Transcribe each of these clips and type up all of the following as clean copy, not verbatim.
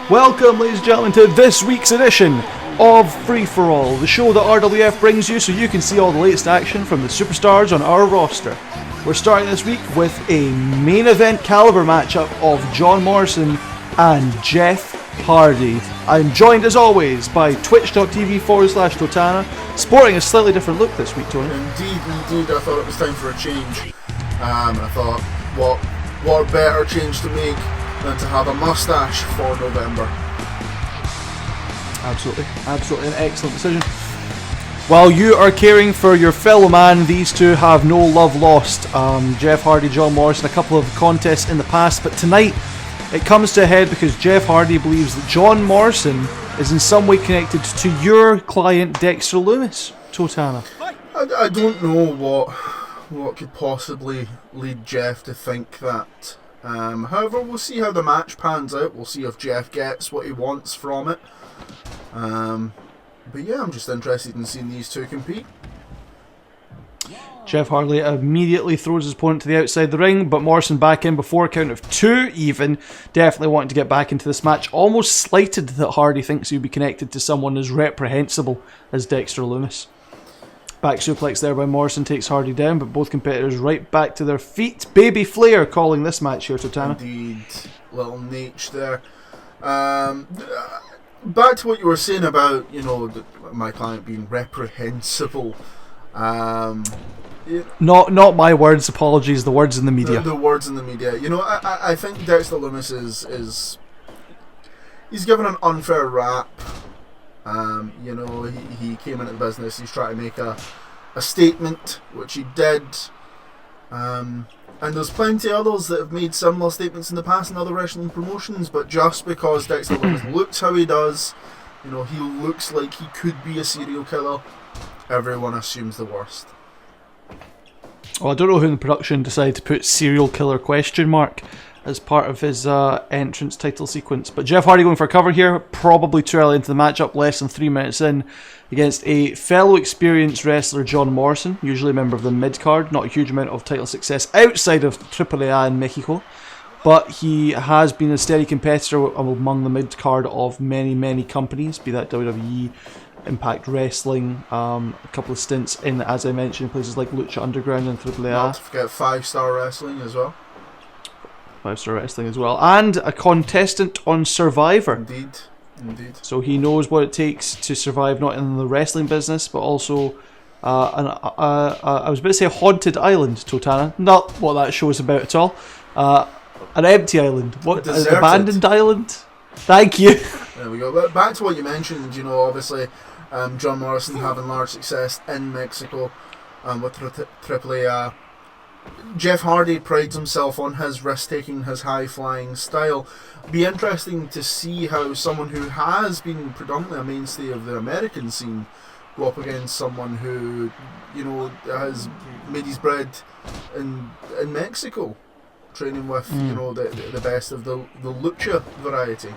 Welcome, ladies and gentlemen, to this week's edition of Free For All, the show that RWF brings you so you can see all the latest action from the superstars on our roster. We're starting this week with a main event caliber matchup of John Morrison and Jeff Hardy. I'm joined as always by twitch.tv/Totana, sporting a slightly different look this week, Tony. Indeed, I thought it was time for a change. I thought, what a better change to make than to have a mustache for November. Absolutely an excellent decision. While you are caring for your fellow man, these two have no love lost. Jeff Hardy, John Morrison, a couple of contests in the past, but tonight it comes to a head because Jeff Hardy believes that John Morrison is in some way connected to your client Dexter Lumis, Totana. I don't know what could possibly lead Jeff to think that. However, we'll see how the match pans out. We'll see if Jeff gets what he wants from it. But yeah, I'm just interested in seeing these two compete. Jeff Hardy immediately throws his opponent to the outside the ring, but Morrison back in before a count of two even. Definitely wanting to get back into this match. Almost slighted that Hardy thinks he'll be connected to someone as reprehensible as Dexter Lumis. Back suplex there by Morrison takes Hardy down, but both competitors right back to their feet. Baby Flair calling this match here, Totana. Indeed, little Nate there. Back to what you were saying about, my client being reprehensible. Not my words, apologies, the words in the media. The words in the media. I think Dexter Lumis is he's given an unfair rap. He came into the business, he's trying to make a statement, which he did. And there's plenty of others that have made similar statements in the past in other wrestling promotions, but just because Dexter Lumis looks how he does, he looks like he could be a serial killer, everyone assumes the worst. Well, I don't know who in the production decided to put serial killer ? As part of his entrance title sequence. But Jeff Hardy going for a cover here, probably too early into the matchup, less than 3 minutes in, against a fellow experienced wrestler, John Morrison, usually a member of the mid-card, not a huge amount of title success outside of AAA in Mexico, but he has been a steady competitor among the mid-card of many companies, be that WWE, Impact Wrestling, a couple of stints in, as I mentioned, places like Lucha Underground and AAA. Not to forget 5-Star Wrestling as well. 5-Star Wrestling as well, and a contestant on Survivor. Indeed. So he knows what it takes to survive, not in the wrestling business, but also I was about to say a haunted island, Totana. Not what that show is about at all. An empty island. What? An abandoned island? Thank you. There we go. But back to what you mentioned, obviously John Morrison having large success in Mexico with AAA. Jeff Hardy prides himself on his risk-taking, his high-flying style. Be interesting to see how someone who has been predominantly a mainstay of the American scene go up against someone who, has made his bread in Mexico, training with, the best of the lucha variety.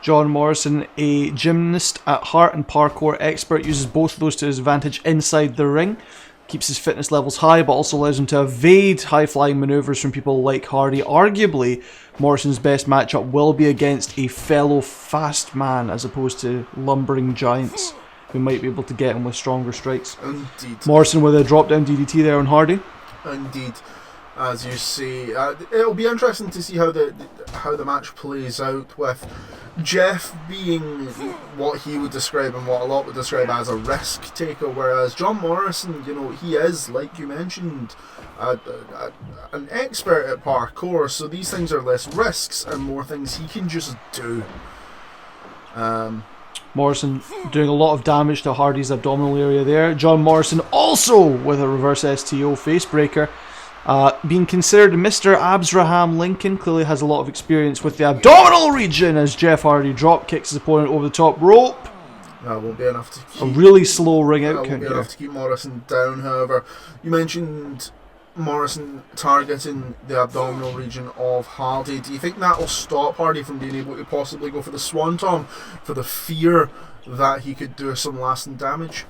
John Morrison, a gymnast at heart and parkour expert, uses both of those to his advantage inside the ring. Keeps his fitness levels high, but also allows him to evade high-flying maneuvers from people like Hardy. Arguably, Morrison's best matchup will be against a fellow fast man, as opposed to lumbering giants who might be able to get him with stronger strikes. Indeed. Morrison with a drop-down DDT there on Hardy. Indeed. As you see, it'll be interesting to see how the match plays out, with Jeff being what he would describe and what a lot would describe as a risk taker, whereas John Morrison, he is, like you mentioned, an expert at parkour, so these things are less risks and more things he can just do. Morrison doing a lot of damage to Hardy's abdominal area there. John Morrison also with a reverse STO facebreaker. Being considered Mr. Absraham Lincoln, clearly has a lot of experience with the abdominal region as Jeff Hardy drop kicks his opponent over the top rope. That won't be enough to keep... A really slow ring out count here. That won't be enough to keep Morrison down, however. You mentioned Morrison targeting the abdominal region of Hardy. Do you think that will stop Hardy from being able to possibly go for the Swanton, for the fear that he could do some lasting damage?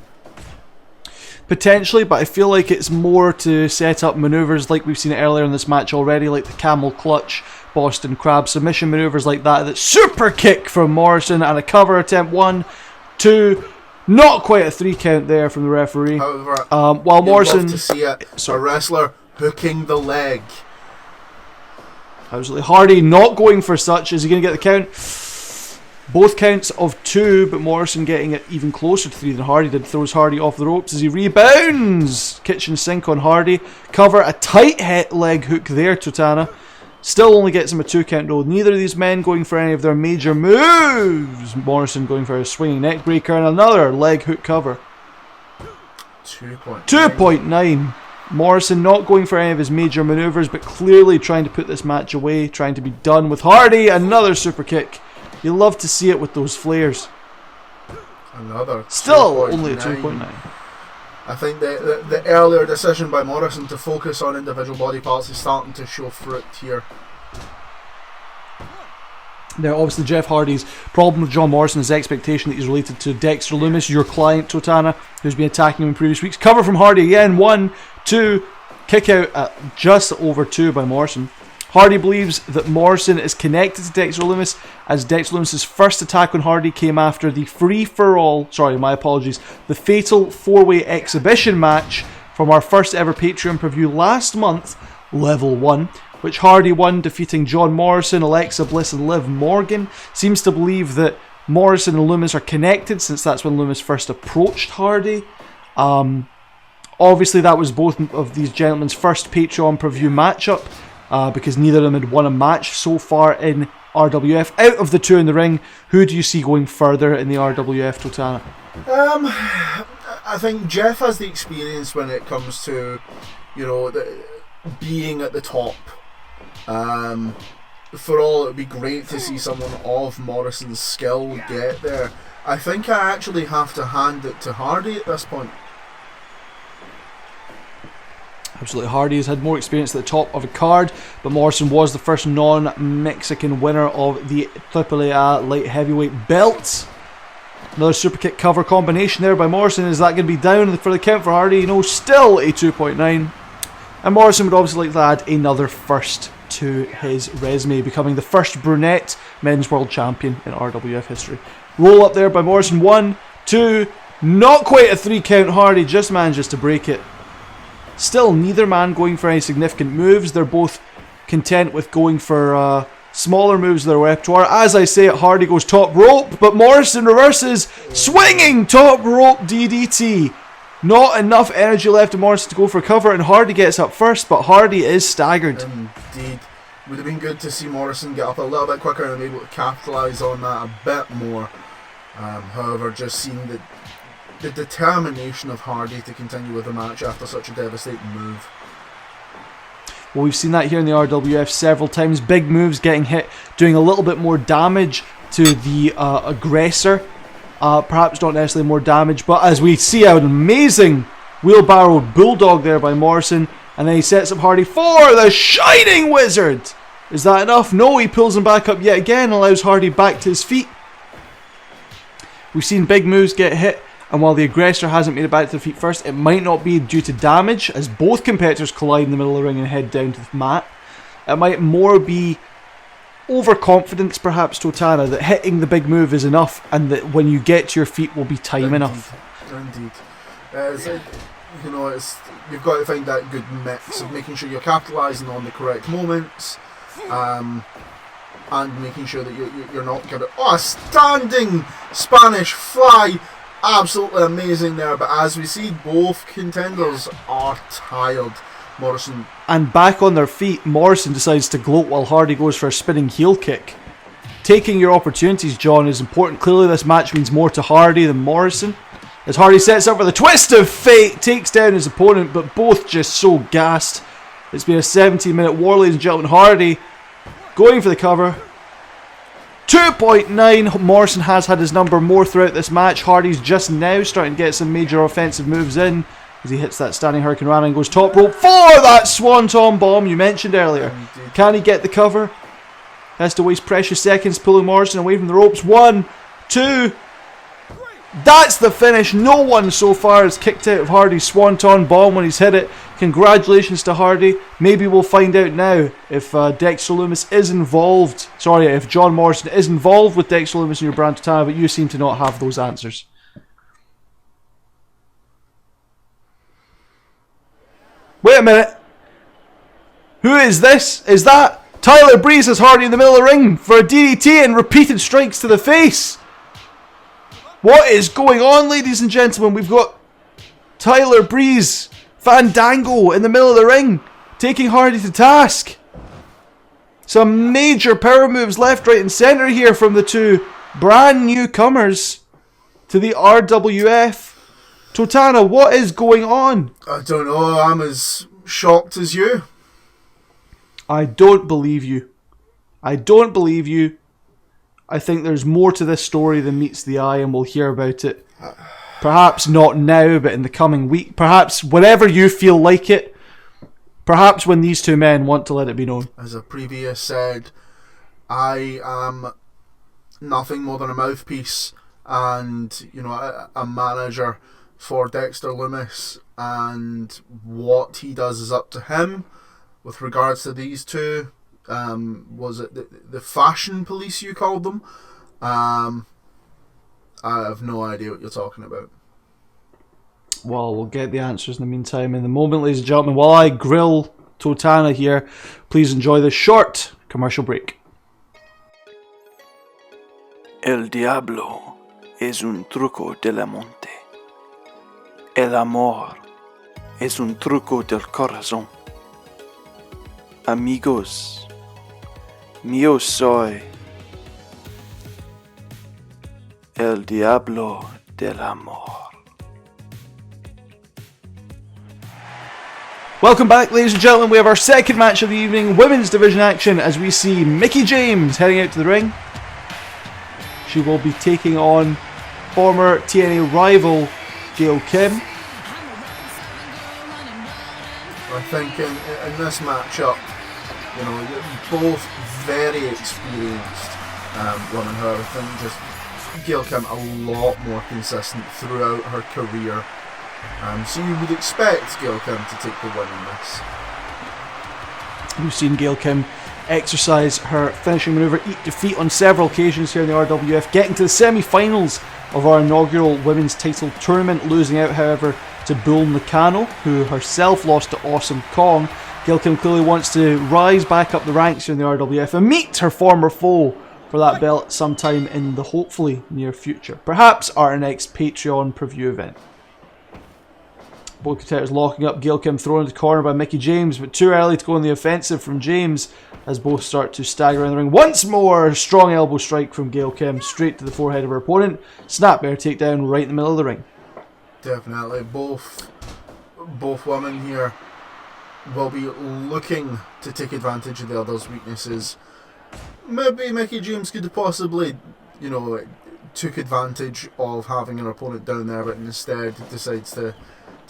Potentially, but I feel like it's more to set up maneuvers like we've seen earlier in this match already, like the camel clutch, Boston Crab submission maneuvers like that. That super kick from Morrison and a cover attempt. 1, 2, not quite a 3 count there from the referee. However, while Morrison, love to see it, a wrestler hooking the leg. Absolutely. Hardy not going for such. Is he going to get the count? Both counts of 2, but Morrison getting it even closer to 3 than Hardy did. Throws Hardy off the ropes as he rebounds. Kitchen sink on Hardy. Cover, a tight hit leg hook there, Totana. Still only gets him a 2 count though. Neither of these men going for any of their major moves. Morrison going for a swinging neck breaker and another leg hook cover. 2.9. Morrison not going for any of his major maneuvers, but clearly trying to put this match away, trying to be done with Hardy. Another super kick. You love to see it with those flares. Another. Still only a 2.9. I think the earlier decision by Morrison to focus on individual body parts is starting to show fruit here. Now, obviously, Jeff Hardy's problem with John Morrison is the expectation that he's related to Dexter Lumis, your client, Totana, who's been attacking him in previous weeks. Cover from Hardy again. 1, 2, kick out at just over 2 by Morrison. Hardy believes that Morrison is connected to Dexter Lumis, as Dexter Lumis' first attack on Hardy came after the the fatal 4-way exhibition match from our first ever Patreon preview last month, Level 1, which Hardy won, defeating John Morrison, Alexa Bliss and Liv Morgan. Seems to believe that Morrison and Lumis are connected, since that's when Lumis first approached Hardy. Obviously that was both of these gentlemen's first Patreon preview matchup, because neither of them had won a match so far in RWF. Out of the 2 in the ring, who do you see going further in the RWF, Totana? I think Jeff has the experience when it comes to, being at the top. For all, it would be great to see someone of Morrison's skill get there. I think I actually have to hand it to Hardy at this point. Absolutely, Hardy has had more experience at the top of a card, but Morrison was the first non-Mexican winner of the AAA light heavyweight belt. Another super kick cover combination there by Morrison. Is that going to be down for the count for Hardy? No, still a 2.9. And Morrison would obviously like to add another first to his resume, becoming the first brunette men's world champion in RWF history. Roll up there by Morrison. 1, 2, not quite a 3 count. Hardy just manages to break it. Still, neither man going for any significant moves. They're both content with going for smaller moves in their repertoire. As I say it, Hardy goes top rope, but Morrison reverses, swinging top rope DDT. Not enough energy left in Morrison to go for cover, and Hardy gets up first, but Hardy is staggered. Indeed. Would have been good to see Morrison get up a little bit quicker and be able to capitalise on that a bit more. However, just seeing the determination of Hardy to continue with the match after such a devastating move. Well, we've seen that here in the RWF several times. Big moves getting hit, doing a little bit more damage to the aggressor. Perhaps not necessarily more damage, but as we see an amazing wheelbarrow bulldog there by Morrison, and then he sets up Hardy for the Shining Wizard. Is that enough? No, he pulls him back up yet again, allows Hardy back to his feet. We've seen big moves get hit, and while the aggressor hasn't made it back to the feet first, it might not be due to damage, as both competitors collide in the middle of the ring and head down to the mat. It might more be overconfidence, perhaps, Totana, that hitting the big move is enough, and that when you get to your feet will be time enough. Indeed. You've got to find that good mix of making sure you're capitalising on the correct moments, and making sure that you're not going to... Oh, a standing Spanish fly! Absolutely amazing there, but as we see, both contenders are tired. Morrison. And back on their feet, Morrison decides to gloat while Hardy goes for a spinning heel kick. Taking your opportunities, John, is important. Clearly this match means more to Hardy than Morrison, as Hardy sets up for the twist of fate, takes down his opponent, but both just so gassed. It's been a 17-minute war, ladies and gentlemen. Hardy going for the cover. 2.9. Morrison has had his number more throughout this match. Hardy's just now starting to get some major offensive moves in, as he hits that standing Hurricane Rana and goes top rope for that Swanton bomb you mentioned earlier. Can he get the cover? Has to waste precious seconds pulling Morrison away from the ropes. 1, 2. That's the finish. No one so far has kicked out of Hardy's Swanton Bomb when he's hit it. Congratulations to Hardy. Maybe we'll find out now if Dexter Lumis is involved. Sorry, if John Morrison is involved with Dexter Lumis in your brand Totana, but you seem to not have those answers. Wait a minute. Who is this? Is that Tyler Breeze as Hardy in the middle of the ring for a DDT and repeated strikes to the face? What is going on, ladies and gentlemen? We've got Tyler Breeze, Fandango in the middle of the ring, taking Hardy to task. Some major power moves left, right and centre here from the two brand newcomers to the RWF. Totana, what is going on? I don't know, I'm as shocked as you. I don't believe you. I don't believe you. I think there's more to this story than meets the eye, and we'll hear about it. Perhaps not now, but in the coming week. Perhaps whenever you feel like it. Perhaps when these two men want to let it be known. As I previously said, I am nothing more than a mouthpiece and, you know, a manager for Dexter Lumis, and what he does is up to him. With regards to these two, was it the fashion police you called them? I have no idea what you're talking about. Well, we'll get the answers in the meantime. In the moment, ladies and gentlemen, while I grill Totana here, please enjoy this short commercial break. El diablo es un truco de la monte. El amor es un truco del corazón. Amigos, mío soy el diablo del amor. Welcome back, ladies and gentlemen. We have our second match of the evening, women's division action, as we see Mickie James heading out to the ring. She will be taking on former TNA rival Gail Kim. I think in this matchup, you know, both very experienced women. However, I think just Gail Kim a lot more consistent throughout her career. So you would expect Gail Kim to take the win in this. We've seen Gail Kim exercise her finishing maneuver, eat defeat on several occasions here in the RWF, getting to the semi-finals of our inaugural women's title tournament, losing out, however, to Bull Nakano, who herself lost to Awesome Kong. Gail Kim clearly wants to rise back up the ranks here in the RWF and meet her former foe for that belt sometime in the hopefully near future. Perhaps our next Patreon preview event. Both competitors locking up. Gail Kim thrown into the corner by Mickie James, but too early to go on the offensive from James as both start to stagger around the ring. Once more, strong elbow strike from Gail Kim straight to the forehead of her opponent. Snap bear takedown right in the middle of the ring. Definitely, both women here will be looking to take advantage of the other's weaknesses. Maybe Mickie James could have possibly, you know, took advantage of having an opponent down there, but instead decides to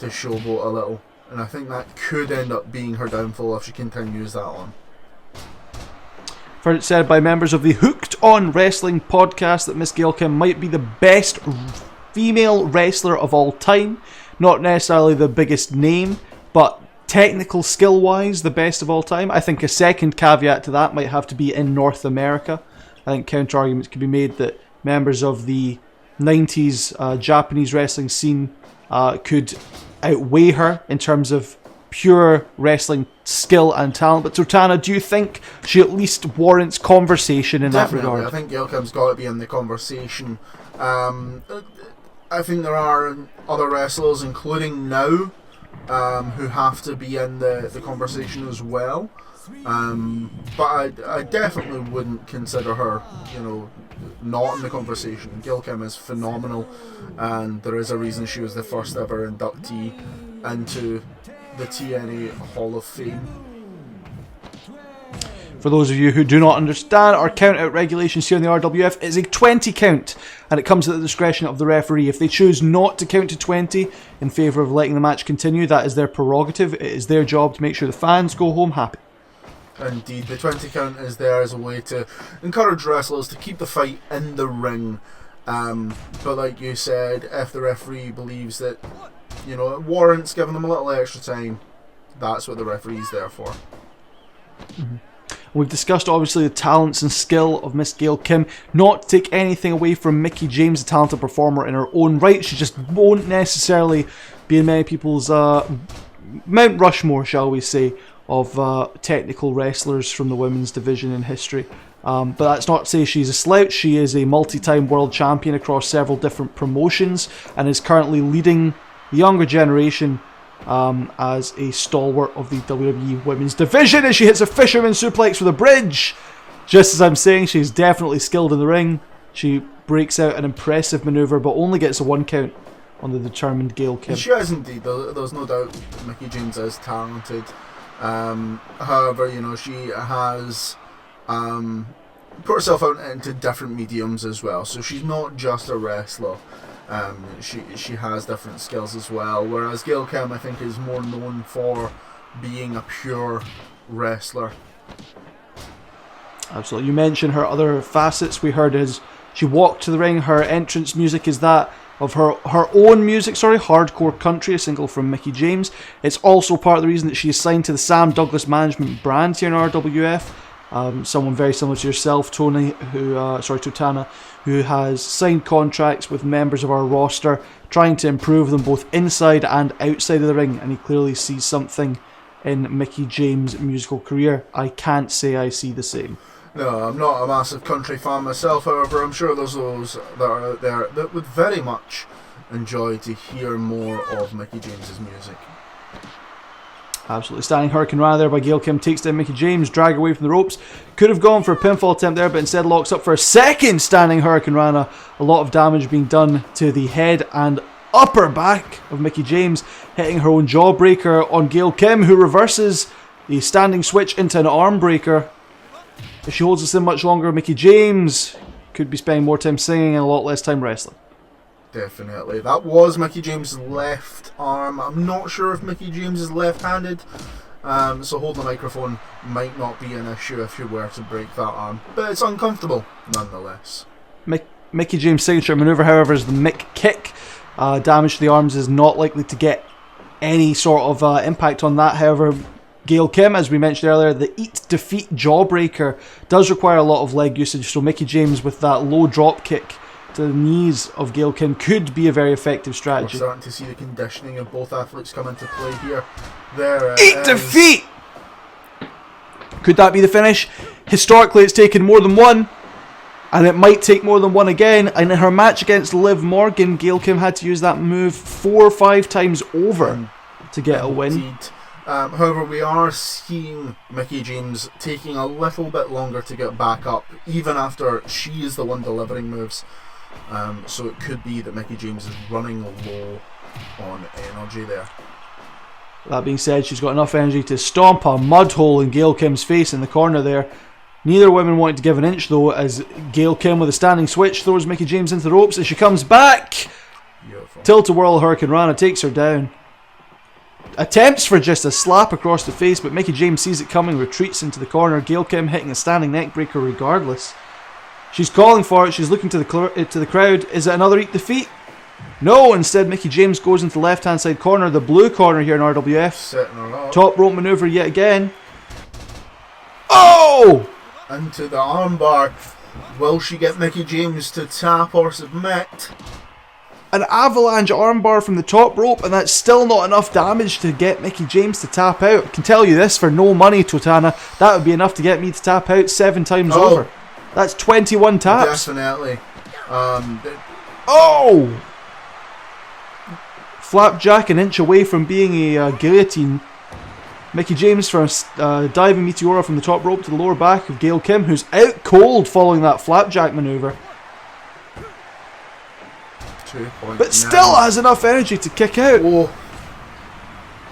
showboat a little, and I think that could end up being her downfall if she continues that on. Heard it said by members of the Hooked on Wrestling podcast that Miss Gail Kim might be the best female wrestler of all time. Not necessarily the biggest name, but technical skill wise the best of all time. I think a second caveat to that might have to be in North America. I think counter arguments could be made that members of the 90s Japanese wrestling scene could outweigh her in terms of pure wrestling skill and talent. But Totana, do you think she at least warrants conversation in Definitely, that regard? I think Gail Kim's got to be in the conversation. I think there are other wrestlers, including now, who have to be in the conversation as well. But I definitely wouldn't consider her, you know, not in the conversation. Gail Kim is phenomenal, and there is a reason she was the first ever inductee into the TNA Hall of Fame. For those of you who do not understand, our count-out regulations here in the RWF is a 20 count, and it comes at the discretion of the referee. If they choose not to count to 20 in favour of letting the match continue, that is their prerogative. It is their job to make sure the fans go home happy. Indeed, the 20 count is there as a way to encourage wrestlers to keep the fight in the ring But like you said, if the referee believes that, you know, it warrants giving them a little extra time, that's what the referee's there for. Mm-hmm. We've discussed obviously the talents and skill of Miss Gail Kim. Not to take anything away from Mickie James, a talented performer in her own right. She just won't necessarily be in many people's Mount Rushmore, shall we say, of technical wrestlers from the women's division in history. But that's not to say she's a slouch. She is a multi-time world champion across several different promotions and is currently leading the younger generation as a stalwart of the WWE Women's Division as she hits a fisherman suplex with a bridge. Just as I'm saying, she's definitely skilled in the ring. She breaks out an impressive maneuver, but only gets a 1 count on the determined Gail Kim. She is indeed. There's no doubt that Mickie James is talented. However, you know, she has put herself out into different mediums as well. So she's not just a wrestler. She has different skills as well, whereas Gail Kim, I think, is more known for being a pure wrestler. Absolutely. You mentioned her other facets. We heard as she walked to the ring, her entrance music is that of her own music, Hardcore Country, a single from Mickie James. It's also part of the reason that she is signed to the Sam Douglas management brand here in RWF. Someone very similar to yourself, Totana, who has signed contracts with members of our roster, trying to improve them both inside and outside of the ring, and he clearly sees something in Mickie James' musical career. I can't say I see the same. No, I'm not a massive country fan myself, however, I'm sure there's those that are out there that would very much enjoy to hear more of Mickie James' music. Absolutely. Standing Hurricane Rana there by Gail Kim takes down Mickie James, drag her away from the ropes. Could have gone for a pinfall attempt there, but instead locks up for a second standing Hurricane Rana. A lot of damage being done to the head and upper back of Mickie James, hitting her own jawbreaker on Gail Kim, who reverses the standing switch into an arm breaker. If she holds this in much longer, Mickie James could be spending more time singing and a lot less time wrestling. Definitely. That was Mickie James' left arm. I'm not sure if Mickie James is left-handed, so holding the microphone might not be an issue if you were to break that arm. But it's uncomfortable, nonetheless. Mickie James' signature maneuver, however, is the Mick kick. Damage to the arms is not likely to get any sort of impact on that. However, Gail Kim, as we mentioned earlier, the eat, defeat, jawbreaker does require a lot of leg usage, so Mickie James with that low drop kick to the knees of Gail Kim could be a very effective strategy. We're starting to see the conditioning of both athletes come into play here. Eat, defeat! Could that be the finish? Historically, it's taken more than one, and it might take more than one again. And in her match against Liv Morgan, Gail Kim had to use that move 4 or 5 times over to get a win. Indeed. However, we are seeing Mickie James taking a little bit longer to get back up, even after she is the one delivering moves. So it could be that Mickie James is running low on energy there. That being said, she's got enough energy to stomp a mud hole in Gail Kim's face in the corner there. Neither women wanted to give an inch though, as Gail Kim with a standing switch throws Mickie James into the ropes as she comes back. Beautiful. Tilt-a-whirl Hurricane Rana takes her down. Attempts for just a slap across the face, but Mickie James sees it coming, retreats into the corner. Gail Kim hitting a standing neck breaker regardless. She's calling for it, she's looking to the crowd. Is it another eat defeat? No, instead Mickie James goes into the left hand side corner, the blue corner here in RWF. Setting her up. Top rope maneuver yet again. Oh! Into the armbar. Will she get Mickie James to tap or submit? An avalanche armbar from the top rope, and that's still not enough damage to get Mickie James to tap out. I can tell you this, for no money, Totana, that would be enough to get me to tap out 7 times over. That's 21 taps. Definitely. Oh! Flapjack an inch away from being a guillotine. Mickie James from diving Meteora from the top rope to the lower back of Gail Kim, who's out cold following that flapjack maneuver. But still has enough energy to kick out. Oh.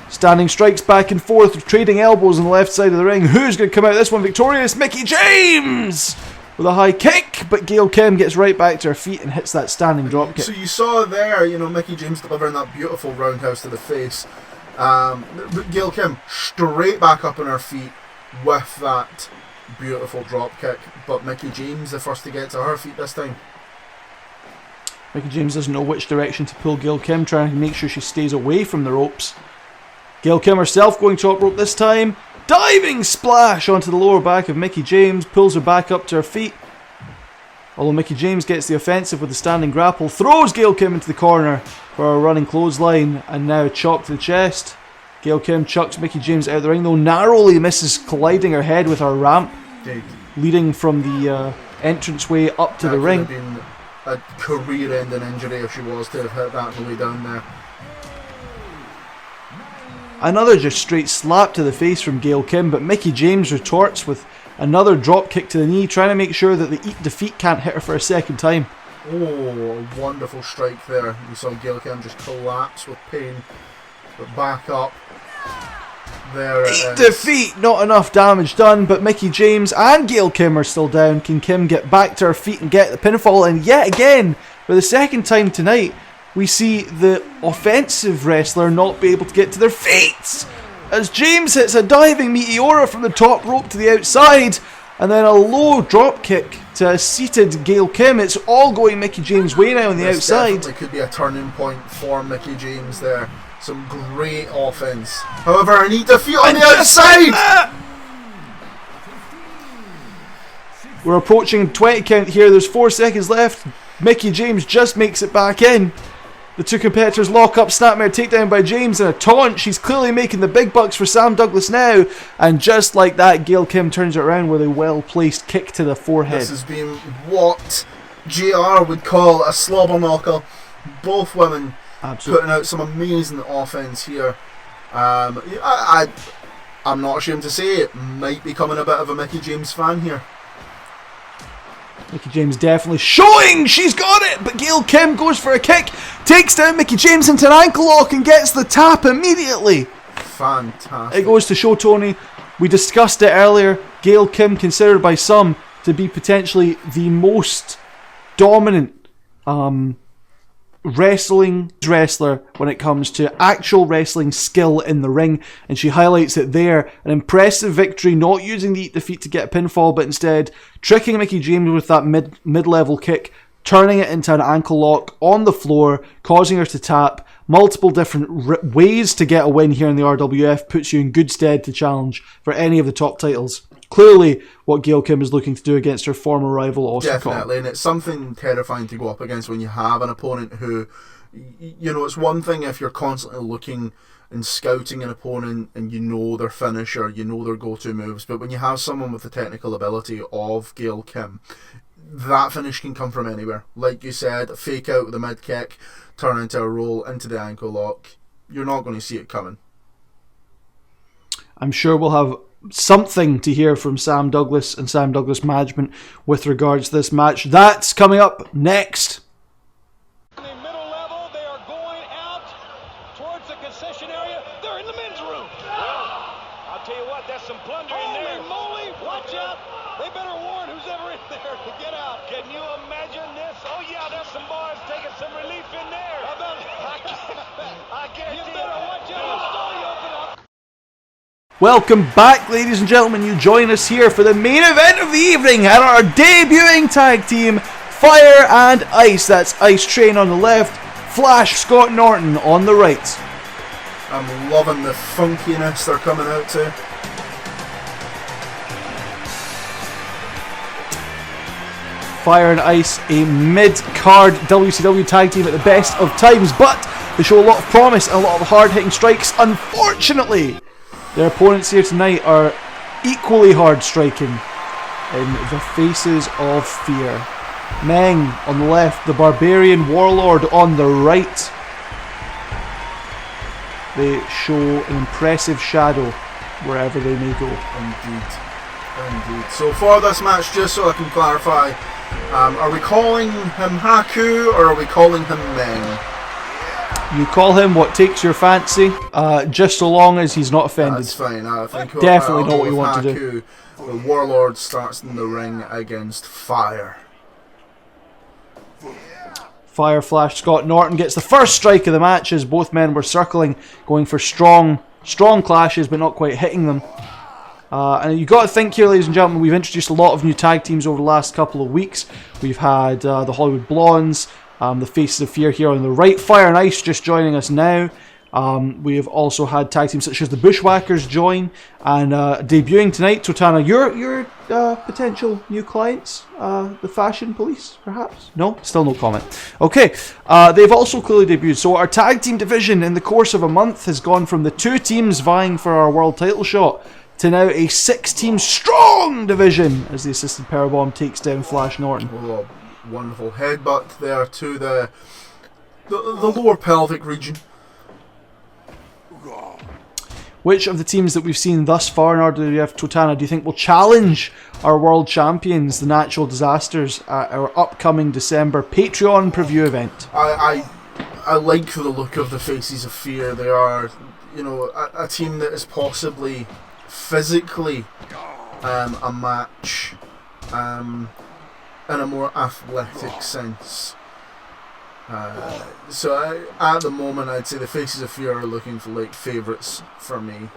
Standing strikes back and forth, trading elbows on the left side of the ring. Who's going to come out this one victorious? Mickie James! With a high kick, but Gail Kim gets right back to her feet and hits that standing drop kick. So you saw there, Mickie James delivering that beautiful roundhouse to the face. Gail Kim straight back up on her feet with that beautiful drop kick, but Mickie James the first to get to her feet this time. Mickie James doesn't know which direction to pull Gail Kim, trying to make sure she stays away from the ropes. Gail Kim herself going top rope this time. Diving splash onto the lower back of Mickie James, pulls her back up to her feet. Although Mickie James gets the offensive with the standing grapple, throws Gail Kim into the corner for a running clothesline, and now a chop to the chest. Gail Kim chucks Mickie James out of the ring, though narrowly misses colliding her head with her ramp, leading from the entranceway up to the ring. That could have been a career-ending injury if she was to have hit that on the way down there. Another just straight slap to the face from Gail Kim, but Mickie James retorts with another drop kick to the knee, trying to make sure that the defeat can't hit her for a second time. Oh, a wonderful strike there. You saw Gail Kim just collapse with pain, but back up. There it is. Defeat, not enough damage done, but Mickie James and Gail Kim are still down. Can Kim get back to her feet and get the pinfall? And yet again, for the second time tonight, we see the offensive wrestler not be able to get to their feet, as James hits a diving meteora from the top rope to the outside, and then a low drop kick to a seated Gail Kim. It's all going Mickie James' way now on the outside. Definitely could be a turning point for Mickie James there. Some great offense. However, I need defeat on the outside. We're approaching 20 count here. There's 4 seconds left. Mickie James just makes it back in. The two competitors lock up, snapmare takedown by James and a taunt. She's clearly making the big bucks for Sam Douglas now. And just like that, Gail Kim turns it around with a well-placed kick to the forehead. This has been what JR would call a slobber knocker. Both women putting out some amazing offense here. I'm not ashamed to say it, might be becoming a bit of a Mickie James fan here. Mickie James definitely showing she's got it, but Gail Kim goes for a kick, takes down Mickie James into an ankle lock and gets the tap immediately. Fantastic. It goes to show, Tony, we discussed it earlier, Gail Kim considered by some to be potentially the most dominant wrestler when it comes to actual wrestling skill in the ring, and she highlights it there. An impressive victory, not using the defeat to get a pinfall, but instead tricking Mickie James with that mid-level kick, turning it into an ankle lock on the floor, causing her to tap. Multiple different ways to get a win here in the RWF puts you in good stead to challenge for any of the top titles. Clearly what Gail Kim is looking to do against her former rival Oscar. Definitely, and it's something terrifying to go up against when you have an opponent who, you know, it's one thing if you're constantly looking and scouting an opponent and you know their finisher, you know their go-to moves, but when you have someone with the technical ability of Gail Kim, that finish can come from anywhere. Like you said, a fake out with a mid kick, turn into a roll, into the ankle lock. You're not going to see it coming. I'm sure we'll have something to hear from Sam Douglas and Sam Douglas management with regards to this match. That's coming up next. In the middle level, they are going out towards the concession area. They're in the men's room. Well, I'll tell you what, that's some plunder in there. Holy moly, watch out. They better warn who's ever in there to get out. Can you imagine this? Oh yeah, there's some boys taking some relief in there. I guarantee you better watch out. The story open up. Welcome back, ladies and gentlemen. You join us here for the main event of the evening and our debuting tag team, Fire and Ice. That's Ice Train on the left, Flash Scott Norton on the right. I'm loving the funkiness they're coming out to. Fire and Ice, a mid-card WCW tag team at the best of times, but they show a lot of promise and a lot of hard-hitting strikes. Unfortunately, their opponents here tonight are equally hard striking in the faces of fear. Meng on the left, the Barbarian Warlord on the right. They show an impressive shadow wherever they may go. Indeed. So for this match, just so I can clarify, are we calling him Haku or are we calling him Meng? You call him what takes your fancy, just so long as he's not offended. That's fine. I think Definitely I'll know go what you with want to Haku. do. The Warlord starts in the ring against Fire. Fire Flash Scott Norton gets the first strike of the match as both men were circling, going for strong clashes, but not quite hitting them. And you've got to think here, ladies and gentlemen, we've introduced a lot of new tag teams over the last couple of weeks. We've had the Hollywood Blondes, the Faces of Fear here on the right. Fire and Ice just joining us now. We have also had tag teams such as the Bushwhackers join, and debuting tonight, Totana, your potential new clients, the Fashion Police, perhaps? No? Still no comment. Okay, they've also clearly debuted. So our tag team division in the course of a month has gone from the 2 teams vying for our world title shot to now a 6-team strong division as the assisted powerbomb takes down Flash Norton. Oh, wonderful headbutt there to the lower pelvic region. Which of the teams that we've seen thus far in RWF Totana do you think will challenge our world champions, the Natural Disasters, at our upcoming December Patreon preview event? I like the look of the Faces of Fear. They are, a team that is possibly physically a match in a more athletic sense. So at the moment, I'd say the Faces of Fear are looking for favourites for me.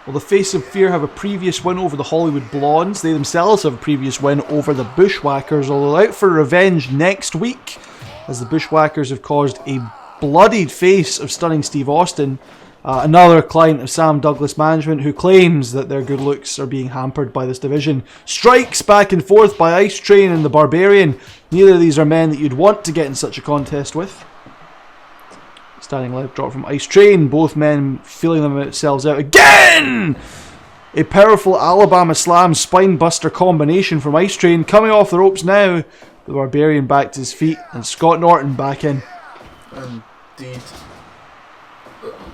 Well, the Faces of Fear have a previous win over the Hollywood Blondes. They themselves have a previous win over the Bushwhackers, although out for revenge next week, as the Bushwhackers have caused a bloodied face of stunning Steve Austin, another client of Sam Douglas Management, who claims that their good looks are being hampered by this division. Strikes back and forth by Ice Train and the Barbarian. Neither of these are men that you'd want to get in such a contest with. Standing leg drop from Ice Train, both men feeling themselves out again! A powerful Alabama Slam spine buster combination from Ice Train, coming off the ropes now. The Barbarian back to his feet, and Scott Norton back in. Indeed.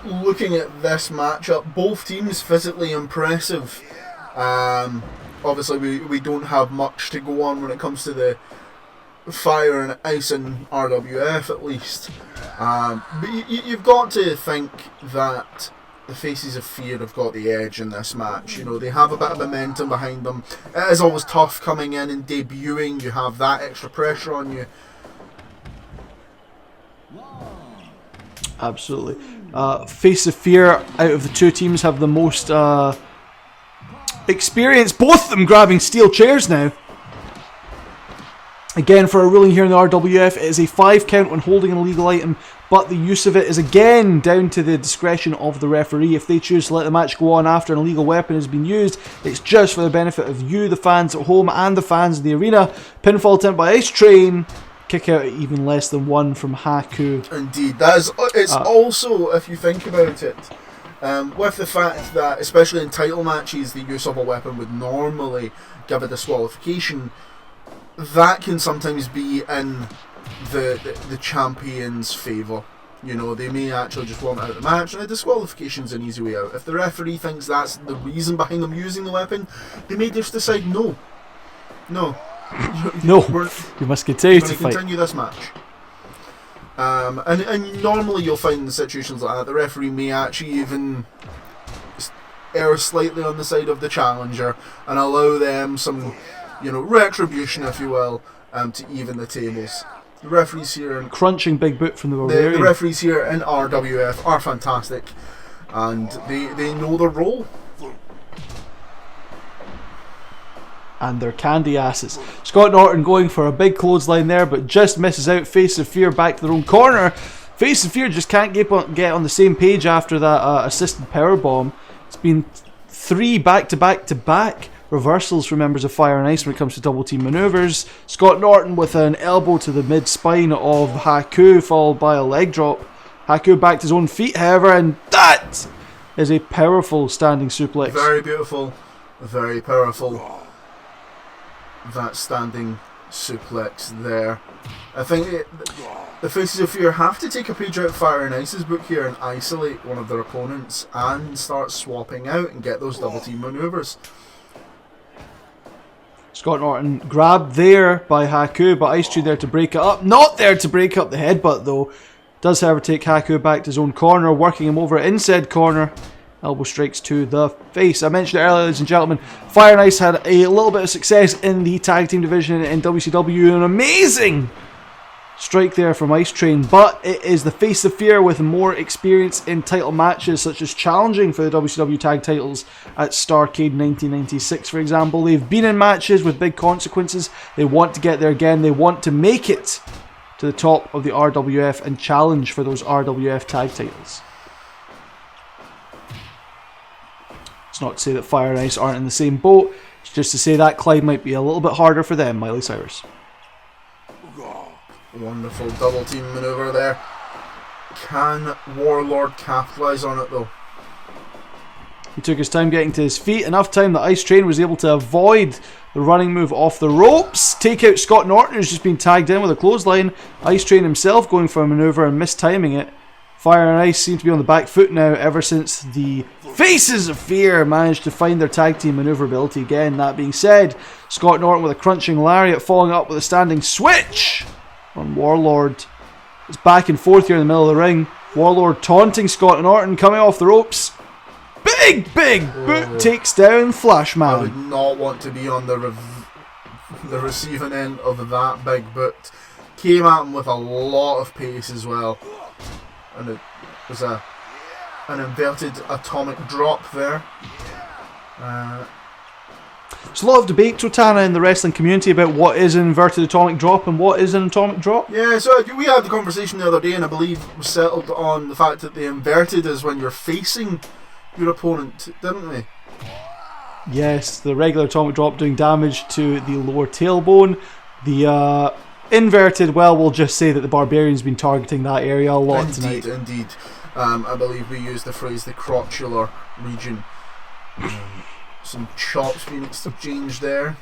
Looking at this matchup, both teams physically impressive. Obviously, we don't have much to go on when it comes to the Fire and Ice in RWF, at least. But you've got to think that the Faces of Fear have got the edge in this match. They have a bit of momentum behind them. It is always tough coming in and debuting. You have that extra pressure on you. Absolutely. Face of Fear, out of the 2 teams, have the most experience. Both of them grabbing steel chairs now. Again, for a ruling here in the RWF, it is a 5 count when holding an illegal item, but the use of it is again down to the discretion of the referee. If they choose to let the match go on after an illegal weapon has been used, it's just for the benefit of you, the fans at home, and the fans in the arena. Pinfall attempt by Ice Train. Kick out at even less than 1 from Haku. Indeed, it's also, if you think about it, with the fact that, especially in title matches, the use of a weapon would normally give a disqualification, that can sometimes be in the champion's favour. They may actually just want out of the match, and a disqualification's an easy way out. If the referee thinks that's the reason behind them using the weapon, they may just decide no. You must continue to fight. Continue this match. And normally you'll find in situations like that, the referee may actually even err slightly on the side of the challenger and allow them some, retribution, if you will, to even the tables. The referees here, crunching big boot from the Barbarian. The referees here in RWF are fantastic, and they know their role. And their candy asses. Scott Norton going for a big clothesline there, but just misses out. Face of Fear back to their own corner. Face of Fear just can't get on the same page after that assisted powerbomb. It's been 3 back-to-back reversals for members of Fire and Ice when it comes to double team maneuvers. Scott Norton with an elbow to the mid-spine of Haku, followed by a leg drop. Haku back to his own feet, however, and that is a powerful standing suplex. Very beautiful, very powerful. That standing suplex there. I think the Faces of Fear have to take a page out of Fire and Ice's book here and isolate one of their opponents and start swapping out and get those double team maneuvers. Scott Norton grabbed there by Haku, but Ice Train there to break it up. Not there to break up the headbutt though. Does however take Haku back to his own corner, working him over inside corner. Elbow strikes to the face. I mentioned it earlier, ladies and gentlemen. Fire and Ice had a little bit of success in the tag team division in WCW. An amazing strike there from Ice Train, but it is the Face of Fear with more experience in title matches, such as challenging for the WCW tag titles at R-CADE 1996, for example. They've been in matches with big consequences. They want to get there again. They want to make it to the top of the RWF and challenge for those RWF tag titles. It's not to say that Fire and Ice aren't in the same boat, it's just to say that climb might be a little bit harder for them, Miley Cyrus. Wonderful double team maneuver there. Can Warlord capitalise on it though? He took his time getting to his feet, enough time that Ice Train was able to avoid the running move off the ropes. Take out Scott Norton, who's just been tagged in with a clothesline. Ice Train himself going for a manoeuvre and mistiming it. Fire and Ice seem to be on the back foot now ever since the Faces of Fear managed to find their tag team manoeuvrability again. That being said, Scott Norton with a crunching lariat following up with a standing switch on Warlord. It's back and forth here in the middle of the ring. Warlord taunting Scott Norton, coming off the ropes. Big boot takes down Flashman. I would not want to be on the receiving end of that big boot. Came at him with a lot of pace as well. And it was an inverted atomic drop there. There's a lot of debate, Totana, in the wrestling community about what is an inverted atomic drop and what is an atomic drop. Yeah, so we had the conversation the other day, and I believe we settled on the fact that the inverted is when you're facing your opponent, didn't we? Yes, the regular atomic drop doing damage to the lower tailbone. The inverted, well, we'll just say that the Barbarian's been targeting that area a lot tonight. Indeed. I believe we used the phrase the crotchular region. Some chops being exchanged there.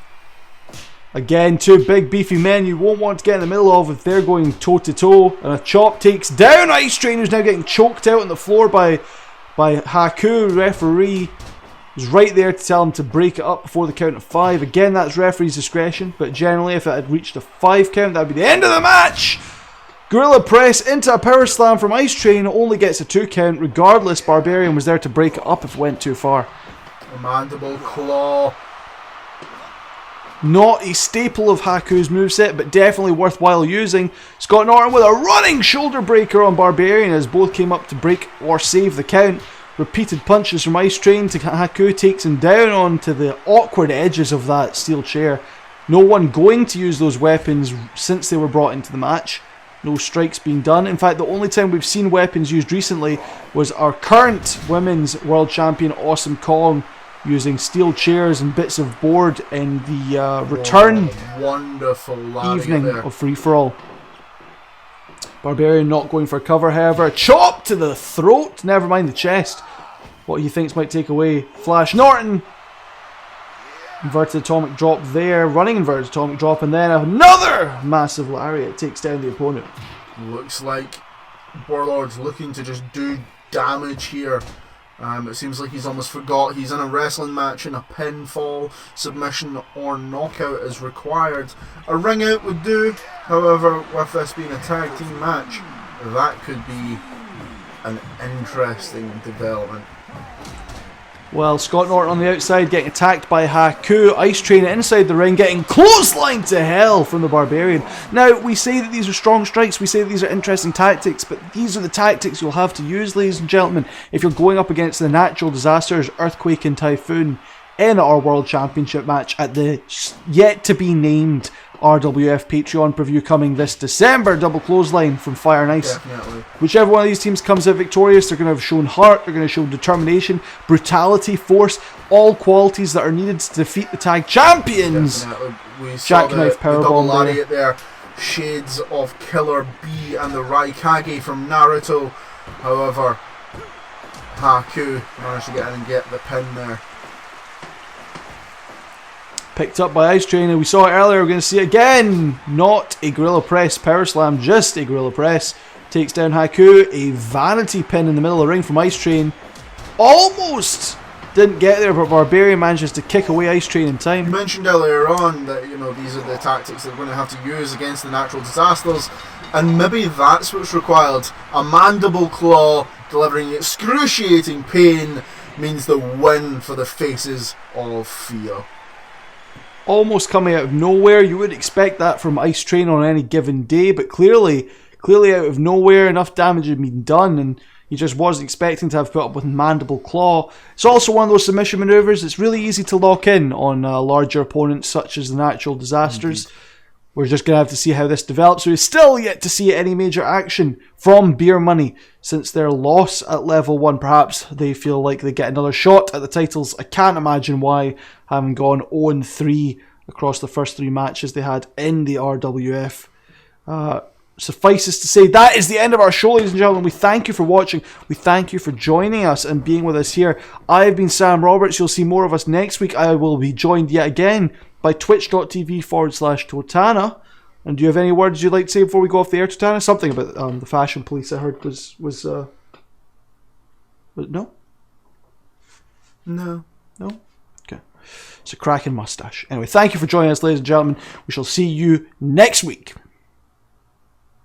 Again, two big beefy men you won't want to get in the middle of if they're going toe to toe. And a chop takes down Ice Train, who's now getting choked out on the floor by Haku. Referee was right there to tell him to break it up before the count of 5. Again, that's referee's discretion, but generally if it had reached a 5 count, that would be the end of the match. Gorilla press into a power slam from Ice Train, only gets a 2 count. Regardless, Barbarian was there to break it up if it went too far. A mandible claw. Not a staple of Haku's moveset, but definitely worthwhile using. Scott Norton with a running shoulder breaker on Barbarian as both came up to break or save the count. Repeated punches from Ice Train to Haku takes him down onto the awkward edges of that steel chair. No one going to use those weapons since they were brought into the match. No strikes being done. In fact, the only time we've seen weapons used recently was our current women's world champion Awesome Kong using steel chairs and bits of board in the return wonderful evening there. of Free For All. Barbarian not going for cover, however. Chop to the throat, never mind the chest. What he thinks might take away Flash Norton. Inverted atomic drop there, running inverted atomic drop, and then another massive lariat takes down the opponent. Looks like Warlord's looking to just do damage here. It seems like he's almost forgot he's in a wrestling match and a pinfall, submission or knockout is required. A ring out would do, however, with this being a tag team match, that could be an interesting development. Well, Scott Norton on the outside getting attacked by Haku. Ice Train inside the ring getting clotheslined to hell from the Barbarian. Now, we say that these are strong strikes, we say that these are interesting tactics, but these are the tactics you'll have to use, ladies and gentlemen, if you're going up against the natural disasters, Earthquake and Typhoon, in our World Championship match at the yet-to-be-named RWF Patreon preview coming this December. Double clothesline from Fire and Ice. Definitely. Whichever one of these teams comes out victorious, they're going to have shown heart, they're going to show determination, brutality, force, all qualities that are needed to defeat the tag champions. Definitely. We saw Jackknife the double powerbomb lariat there. Shades of Killer B and the R-CADE from Naruto. However, Haku managed to get in and get the pin there. Picked up by Ice Train, and we saw it earlier, we're going to see it again. Not a Gorilla Press Power Slam, just a Gorilla Press. Takes down Haku, a vanity pin in the middle of the ring from Ice Train. Almost didn't get there, but Barbarian manages to kick away Ice Train in You time. mentioned earlier on that these are the tactics that we're going to have to use against the natural disasters, and maybe that's what's required. A mandible claw delivering excruciating pain means the win for the Faces of Fear. Almost coming out of nowhere. You would expect that from Ice Train on any given day, but clearly out of nowhere, enough damage had been done, and he just wasn't expecting to have put up with Mandible Claw. It's also one of those submission maneuvers that's really easy to lock in on larger opponents such as the Natural Disasters. Indeed. we're just going to have to see how this develops. We're still yet to see any major action from Beer Money since their loss at level 1. Perhaps they feel like they get another shot at the titles. I can't imagine why, having gone 0-3 across the first 3 matches they had in the RWF. Suffices to say, that is the end of our show, ladies and gentlemen. We thank you for watching. We thank you for joining us and being with us here. I've been Sam Roberts. You'll see more of us next week. I will be joined yet again by twitch.tv/Totana. And do you have any words you'd like to say before we go off the air, Totana? Something about the fashion police I heard was no? No. No? Okay. It's a cracking mustache. Anyway, thank you for joining us, ladies and gentlemen. We shall see you next week.